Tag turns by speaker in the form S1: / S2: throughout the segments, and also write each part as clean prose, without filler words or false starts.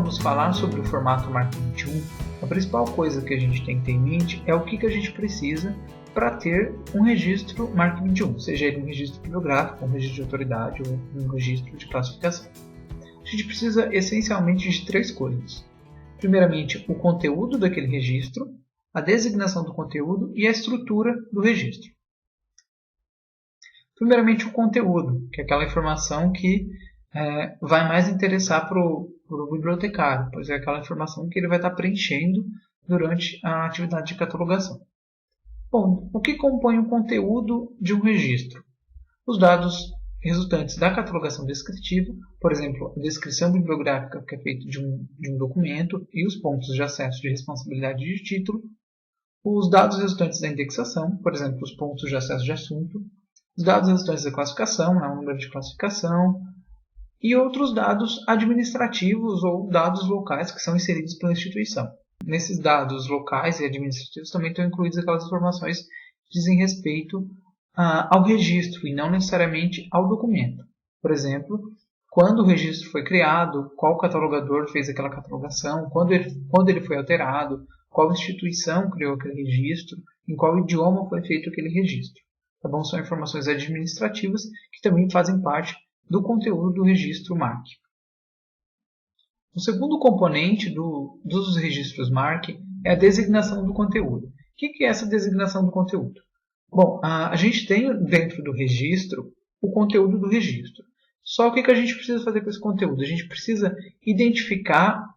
S1: vamos falar sobre o formato MARC21, a principal coisa que a gente tem que ter em mente é o que a gente precisa para ter um registro MARC21, seja ele um registro bibliográfico, um registro de autoridade ou um registro de classificação. A gente precisa essencialmente de três coisas. Primeiramente, o conteúdo daquele registro, a designação do conteúdo e a estrutura do registro. Primeiramente, o conteúdo, que é aquela informação que vai mais interessar para o bibliotecário, pois é aquela informação que ele vai estar preenchendo durante a atividade de catalogação. Bom, o que compõe o conteúdo de um registro? Os dados resultantes da catalogação descritiva, por exemplo, a descrição bibliográfica que é feita de um documento e os pontos de acesso de responsabilidade de título, os dados resultantes da indexação, por exemplo, os pontos de acesso de assunto, os dados resultantes da classificação, o número de classificação, e outros dados administrativos ou dados locais que são inseridos pela instituição. Nesses dados locais e administrativos também estão incluídas aquelas informações que dizem respeito ao registro e não necessariamente ao documento. Por exemplo, quando o registro foi criado, qual catalogador fez aquela catalogação, quando ele foi alterado, qual instituição criou aquele registro, em qual idioma foi feito aquele registro. Tá bom? São informações administrativas que também fazem parte do conteúdo do registro MARC. O segundo componente dos registros MARC é a designação do conteúdo. O que é essa designação do conteúdo? Bom, a gente tem dentro do registro o conteúdo do registro. Só o que a gente precisa fazer com esse conteúdo? A gente precisa identificar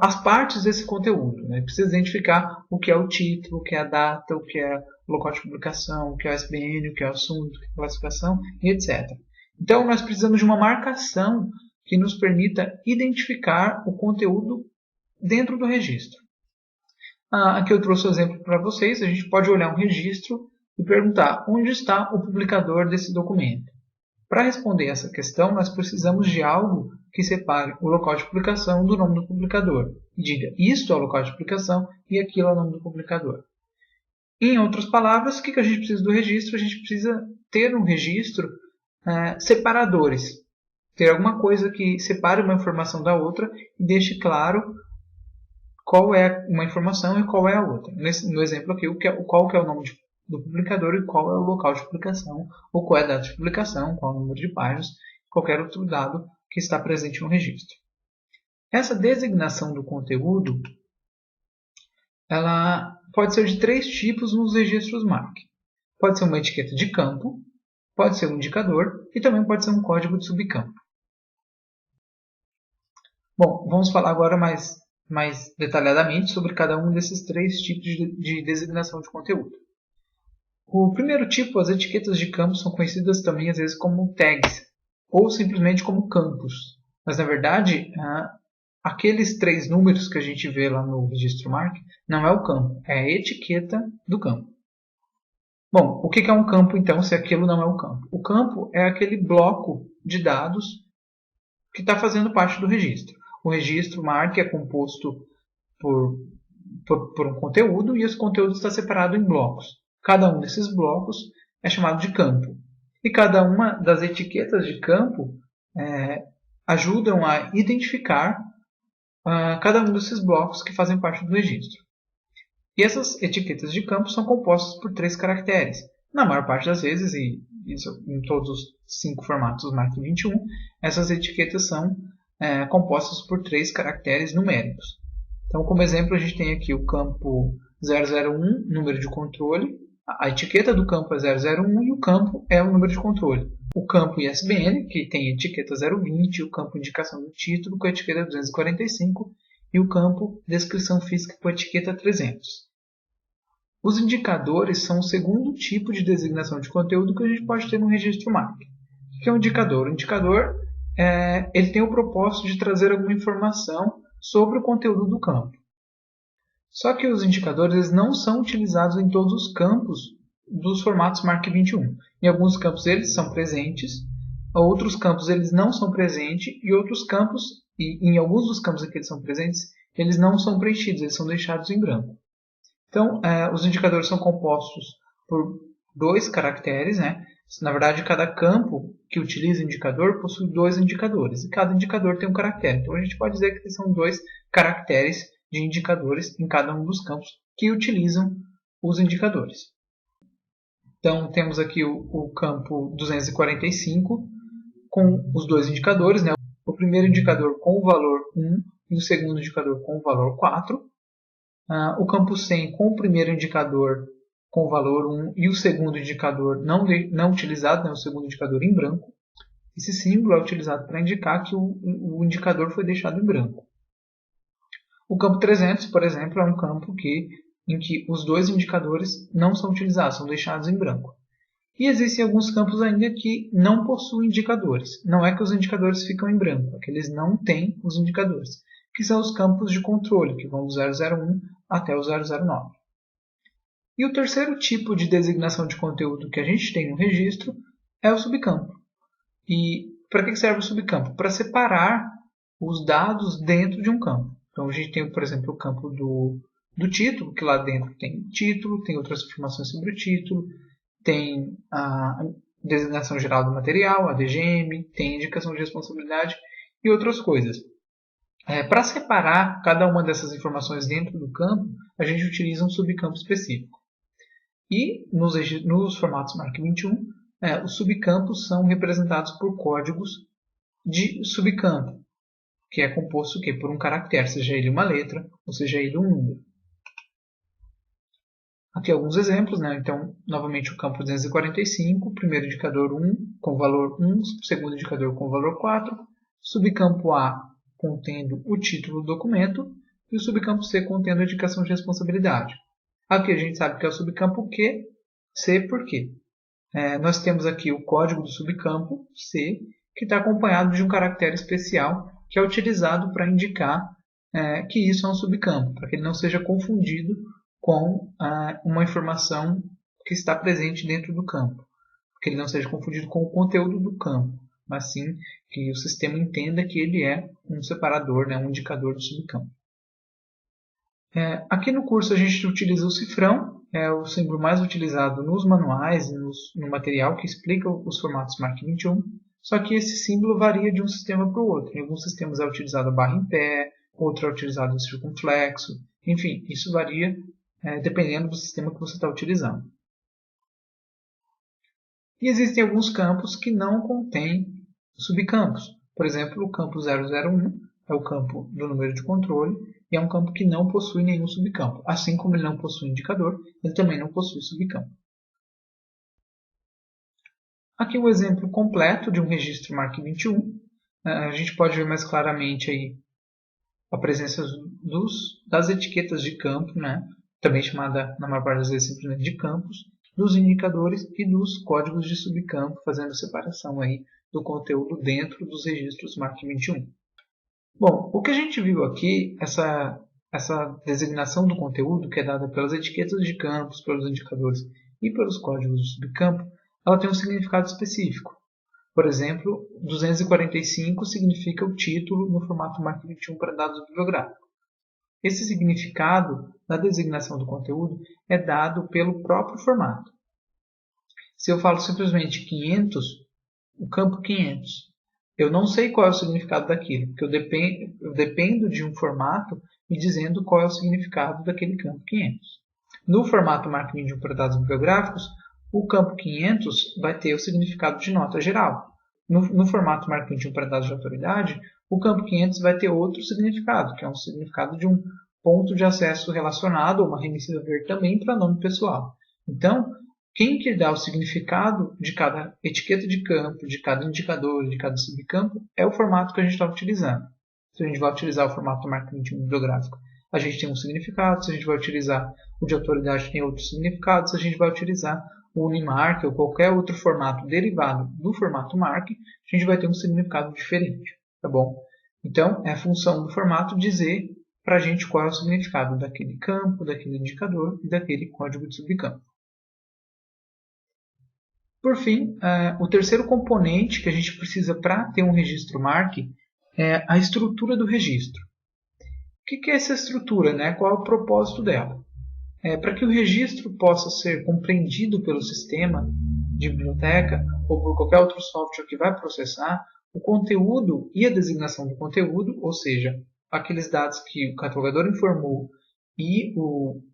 S1: as partes desse conteúdo. Né? Precisa identificar o que é o título, o que é a data, o que é o local de publicação, o que é o ISBN, o que é o assunto, o que é a classificação, e etc. Então, nós precisamos de uma marcação que nos permita identificar o conteúdo dentro do registro. Aqui eu trouxe um exemplo para vocês. A gente pode olhar um registro e perguntar onde está o publicador desse documento. Para responder essa questão, nós precisamos de algo que separe o local de publicação do nome do publicador. E diga, isto é o local de publicação e aquilo é o nome do publicador. Em outras palavras, o que a gente precisa do registro? A gente precisa ter um registro separadores. Ter alguma coisa que separe uma informação da outra e deixe claro qual é uma informação e qual é a outra. No exemplo aqui, qual que é o nome do publicador e qual é o local de publicação, ou qual é a data de publicação, qual é o número de páginas, qualquer outro dado que está presente no registro. Essa designação do conteúdo ela pode ser de três tipos nos registros MARC. Pode ser uma etiqueta de campo, pode ser um indicador e também pode ser um código de subcampo. Bom, vamos falar agora mais detalhadamente sobre cada um desses três tipos de designação de conteúdo. O primeiro tipo, as etiquetas de campo, são conhecidas também às vezes como tags ou simplesmente como campos. Mas na verdade, aqueles três números que a gente vê lá no registro MARC não é o campo, é a etiqueta do campo. Bom, o que é um campo então se aquilo não é um campo? O campo é aquele bloco de dados que está fazendo parte do registro. O registro MARC é composto por um conteúdo e esse conteúdo está separado em blocos. Cada um desses blocos é chamado de campo. E cada uma das etiquetas de campo ajudam a identificar cada um desses blocos que fazem parte do registro. E essas etiquetas de campo são compostas por 3 caracteres. Na maior parte das vezes, e isso em todos os 5 formatos MARC21, essas etiquetas são compostas por 3 caracteres numéricos. Então, como exemplo, a gente tem aqui o campo 001, número de controle. A etiqueta do campo é 001 e o campo é o número de controle. O campo ISBN, que tem a etiqueta 020, o campo indicação do título com a etiqueta 245 e o campo descrição física com a etiqueta 300. Os indicadores são o segundo tipo de designação de conteúdo que a gente pode ter no registro MARC. O que é um indicador? O indicador ele tem o propósito de trazer alguma informação sobre o conteúdo do campo. Só que os indicadores não são utilizados em todos os campos dos formatos MARC21. Em alguns campos eles são presentes, outros campos eles não são presentes e outros campos, e em alguns dos campos em que eles são presentes, eles não são preenchidos, eles são deixados em branco. Então, os indicadores são compostos por 2 caracteres, né? Na verdade, cada campo que utiliza indicador possui 2 indicadores, e cada indicador tem um caractere. Então a gente pode dizer que são 2 caracteres de indicadores em cada um dos campos que utilizam os indicadores. Então temos aqui o campo 245 com os 2 indicadores, né? O primeiro indicador com o valor 1 e o segundo indicador com o valor 4. O campo 100 com o primeiro indicador com o valor 1 e o segundo indicador não utilizado, né? O segundo indicador em branco. Esse símbolo é utilizado para indicar que o indicador foi deixado em branco. O campo 300, por exemplo, é um campo em que os 2 indicadores não são utilizados, são deixados em branco. E existem alguns campos ainda que não possuem indicadores. Não é que os indicadores ficam em branco, é que eles não têm os indicadores, que são os campos de controle, que vão do 001 até o 009. E o terceiro tipo de designação de conteúdo que a gente tem no registro é o subcampo. E para que serve o subcampo? Para separar os dados dentro de um campo. Então a gente tem, por exemplo, o campo do título, que lá dentro tem título, tem outras informações sobre o título, tem a designação geral do material, a DGM, tem indicação de responsabilidade e outras coisas. Para separar cada uma dessas informações dentro do campo, a gente utiliza um subcampo específico. E nos formatos MARC 21, os subcampos são representados por códigos de subcampo, que é composto por um caractere, seja ele uma letra ou seja ele um número. Aqui alguns exemplos, né? Então, novamente o campo 245, primeiro indicador 1 com valor 1, segundo indicador com valor 4, subcampo A contendo o título do documento e o subcampo C contendo a indicação de responsabilidade. Aqui a gente sabe que é o subcampo Q, C por quê? Nós temos aqui o código do subcampo C, que está acompanhado de um caractere especial que é utilizado para indicar que isso é um subcampo, para que ele não seja confundido com uma informação que está presente dentro do campo, que ele não seja confundido com o conteúdo do campo, mas sim que o sistema entenda que ele é um separador, um indicador do subcampo. Aqui no curso a gente utiliza o cifrão, é o símbolo mais utilizado nos manuais e no material que explica os formatos MARC 21, só que esse símbolo varia de um sistema para o outro. Em alguns sistemas é utilizado a barra em pé, outro é utilizado o circunflexo, enfim, isso varia dependendo do sistema que você está utilizando. E existem alguns campos que não contêm subcampos. Por exemplo, o campo 001 é o campo do número de controle e é um campo que não possui nenhum subcampo. Assim como ele não possui indicador, ele também não possui subcampo. Aqui o exemplo completo de um registro MARC 21. A gente pode ver mais claramente aí a presença das etiquetas de campo, também chamada na maior parte das vezes simplesmente de campos, dos indicadores e dos códigos de subcampo, fazendo separação aí do conteúdo dentro dos registros MARC 21. Bom, o que a gente viu aqui, essa designação do conteúdo que é dada pelas etiquetas de campos, pelos indicadores e pelos códigos de subcampo, ela tem um significado específico. Por exemplo, 245 significa o título no formato MARC 21 para dados bibliográficos. Esse significado na designação do conteúdo é dado pelo próprio formato. Se eu falo simplesmente 500, o campo 500, eu não sei qual é o significado daquilo, porque eu dependo de um formato me dizendo qual é o significado daquele campo 500. No formato MARC 21 para dados bibliográficos, o campo 500 vai ter o significado de nota geral. No formato MARC 21 para dados de autoridade, o campo 500 vai ter outro significado, que é um significado de um ponto de acesso relacionado ou uma remissiva verde também para nome pessoal. Então, quem que dá o significado de cada etiqueta de campo, de cada indicador, de cada subcampo, é o formato que a gente está utilizando. Se a gente vai utilizar o formato MARC 21 bibliográfico, a gente tem um significado. Se a gente vai utilizar o de autoridade, tem outro significado. Se a gente vai utilizar o Unimarc ou qualquer outro formato derivado do formato MARC, a gente vai ter um significado diferente, tá bom? Então, é a função do formato dizer para a gente qual é o significado daquele campo, daquele indicador e daquele código de subcampo. Por fim, o terceiro componente que a gente precisa para ter um registro MARC é a estrutura do registro. O que é essa estrutura? Qual é o propósito dela? Para que o registro possa ser compreendido pelo sistema de biblioteca ou por qualquer outro software que vai processar, o conteúdo e a designação do conteúdo, ou seja, aqueles dados que o catalogador informou e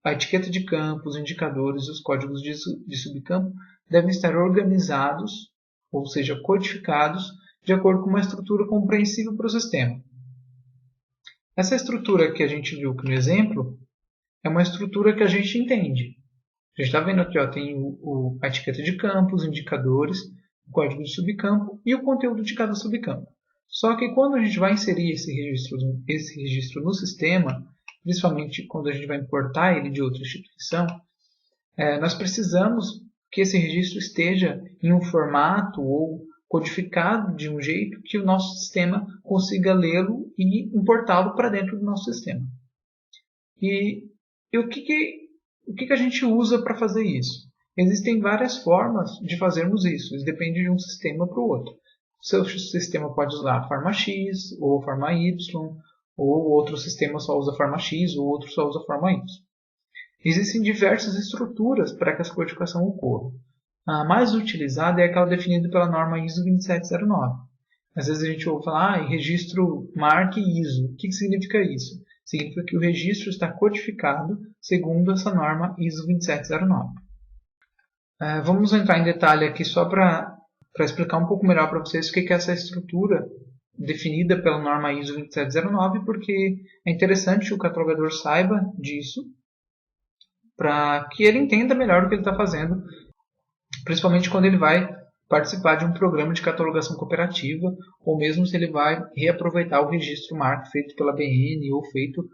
S1: a etiqueta de campo, os indicadores e os códigos de subcampo devem estar organizados, ou seja, codificados, de acordo com uma estrutura compreensível para o sistema. Essa estrutura que a gente viu aqui no exemplo é uma estrutura que a gente entende. A gente está vendo aqui, tem a etiqueta de campo, os indicadores, o código de subcampo e o conteúdo de cada subcampo. Só que quando a gente vai inserir esse registro no sistema, principalmente quando a gente vai importar ele de outra instituição, nós precisamos que esse registro esteja em um formato ou codificado de um jeito que o nosso sistema consiga lê-lo e importá-lo para dentro do nosso sistema. E o que a gente usa para fazer isso? Existem várias formas de fazermos isso, isso depende de um sistema para o outro. O seu sistema pode usar a forma X ou a forma Y, ou outro sistema só usa a forma X ou outro só usa a forma Y. Existem diversas estruturas para que essa codificação ocorra. A mais utilizada é aquela definida pela norma ISO 27009. Às vezes a gente ouve falar, registro mark ISO. O que significa isso? Significa que o registro está codificado segundo essa norma ISO 27009. Vamos entrar em detalhe aqui só para explicar um pouco melhor para vocês o que é essa estrutura definida pela norma ISO 27009, porque é interessante que o catalogador saiba disso, para que ele entenda melhor o que ele está fazendo, principalmente quando ele vai participar de um programa de catalogação cooperativa, ou mesmo se ele vai reaproveitar o registro MARC feito pela BN ou feito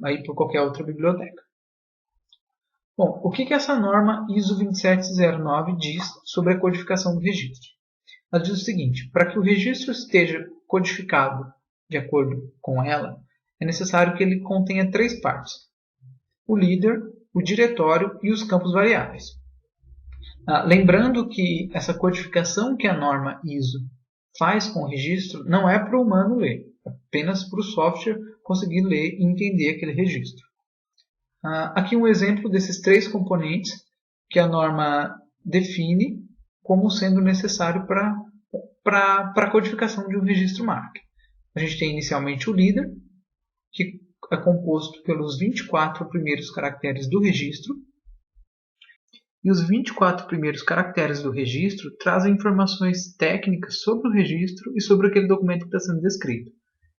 S1: aí por qualquer outra biblioteca. Bom, o que essa norma ISO 27009 diz sobre a codificação do registro? Ela diz o seguinte: para que o registro esteja codificado de acordo com ela, é necessário que ele contenha 3 partes: o líder, o diretório e os campos variáveis. Lembrando que essa codificação que a norma ISO faz com o registro não é para o humano ler, apenas para o software conseguir ler e entender aquele registro. Aqui um exemplo desses 3 componentes que a norma define como sendo necessário para a codificação de um registro MARC. A gente tem inicialmente o líder, que é composto pelos 24 primeiros caracteres do registro. E os 24 primeiros caracteres do registro trazem informações técnicas sobre o registro e sobre aquele documento que está sendo descrito.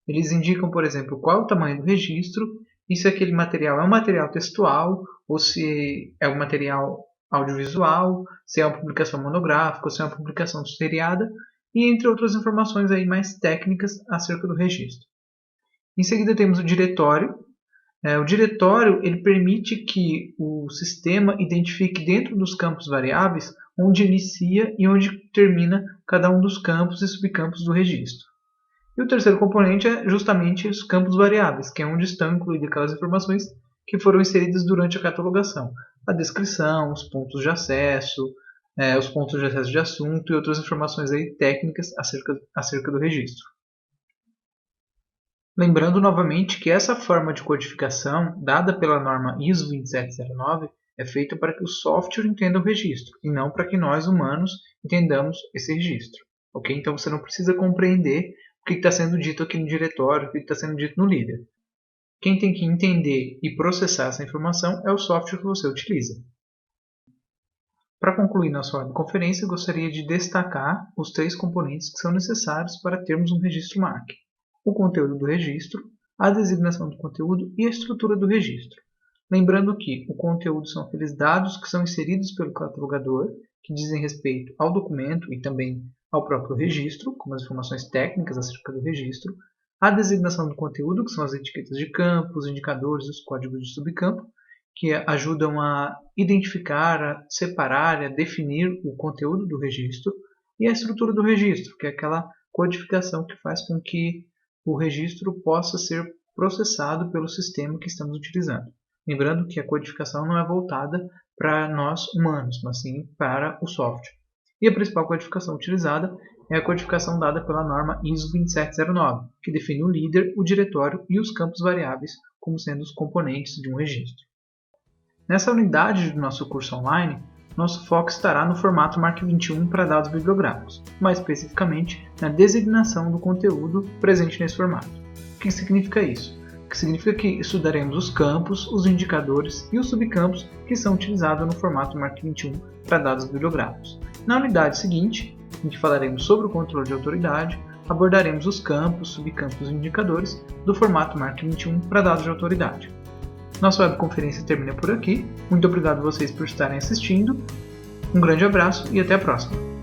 S1: Eles indicam, por exemplo, qual é o tamanho do registro e se aquele material é um material textual ou se é um material audiovisual, se é uma publicação monográfica ou se é uma publicação seriada, e entre outras informações aí mais técnicas acerca do registro. Em seguida temos o diretório. O diretório ele permite que o sistema identifique dentro dos campos variáveis onde inicia e onde termina cada um dos campos e subcampos do registro. E o terceiro componente é justamente os campos variáveis, que é onde estão incluídas aquelas informações que foram inseridas durante a catalogação. A descrição, os pontos de acesso de assunto e outras informações aí técnicas acerca do registro. Lembrando novamente que essa forma de codificação, dada pela norma ISO 27009, é feita para que o software entenda o registro, e não para que nós, humanos, entendamos esse registro. Okay? Então você não precisa compreender o que está sendo dito aqui no diretório, o que está sendo dito no líder. Quem tem que entender e processar essa informação é o software que você utiliza. Para concluir nossa conferência, eu gostaria de destacar os 3 componentes que são necessários para termos um registro MARC: o conteúdo do registro, a designação do conteúdo e a estrutura do registro. Lembrando que o conteúdo são aqueles dados que são inseridos pelo catalogador, que dizem respeito ao documento e também ao próprio registro, como as informações técnicas acerca do registro. A designação do conteúdo, que são as etiquetas de campo, os indicadores e os códigos de subcampo, que ajudam a identificar, a separar, a definir o conteúdo do registro. E a estrutura do registro, que é aquela codificação que faz com que o registro possa ser processado pelo sistema que estamos utilizando. Lembrando que a codificação não é voltada para nós humanos, mas sim para o software. E a principal codificação utilizada é a codificação dada pela norma ISO 27009, que define o líder, o diretório e os campos variáveis como sendo os componentes de um registro. Nessa unidade do nosso curso online, nosso foco estará no formato MARC 21 para dados bibliográficos, mais especificamente na designação do conteúdo presente nesse formato. O que significa isso? Que significa que estudaremos os campos, os indicadores e os subcampos que são utilizados no formato MARC 21 para dados bibliográficos. Na unidade seguinte, em que falaremos sobre o controle de autoridade, abordaremos os campos, subcampos e indicadores do formato MARC 21 para dados de autoridade. Nossa webconferência termina por aqui. Muito obrigado a vocês por estarem assistindo. Um grande abraço e até a próxima!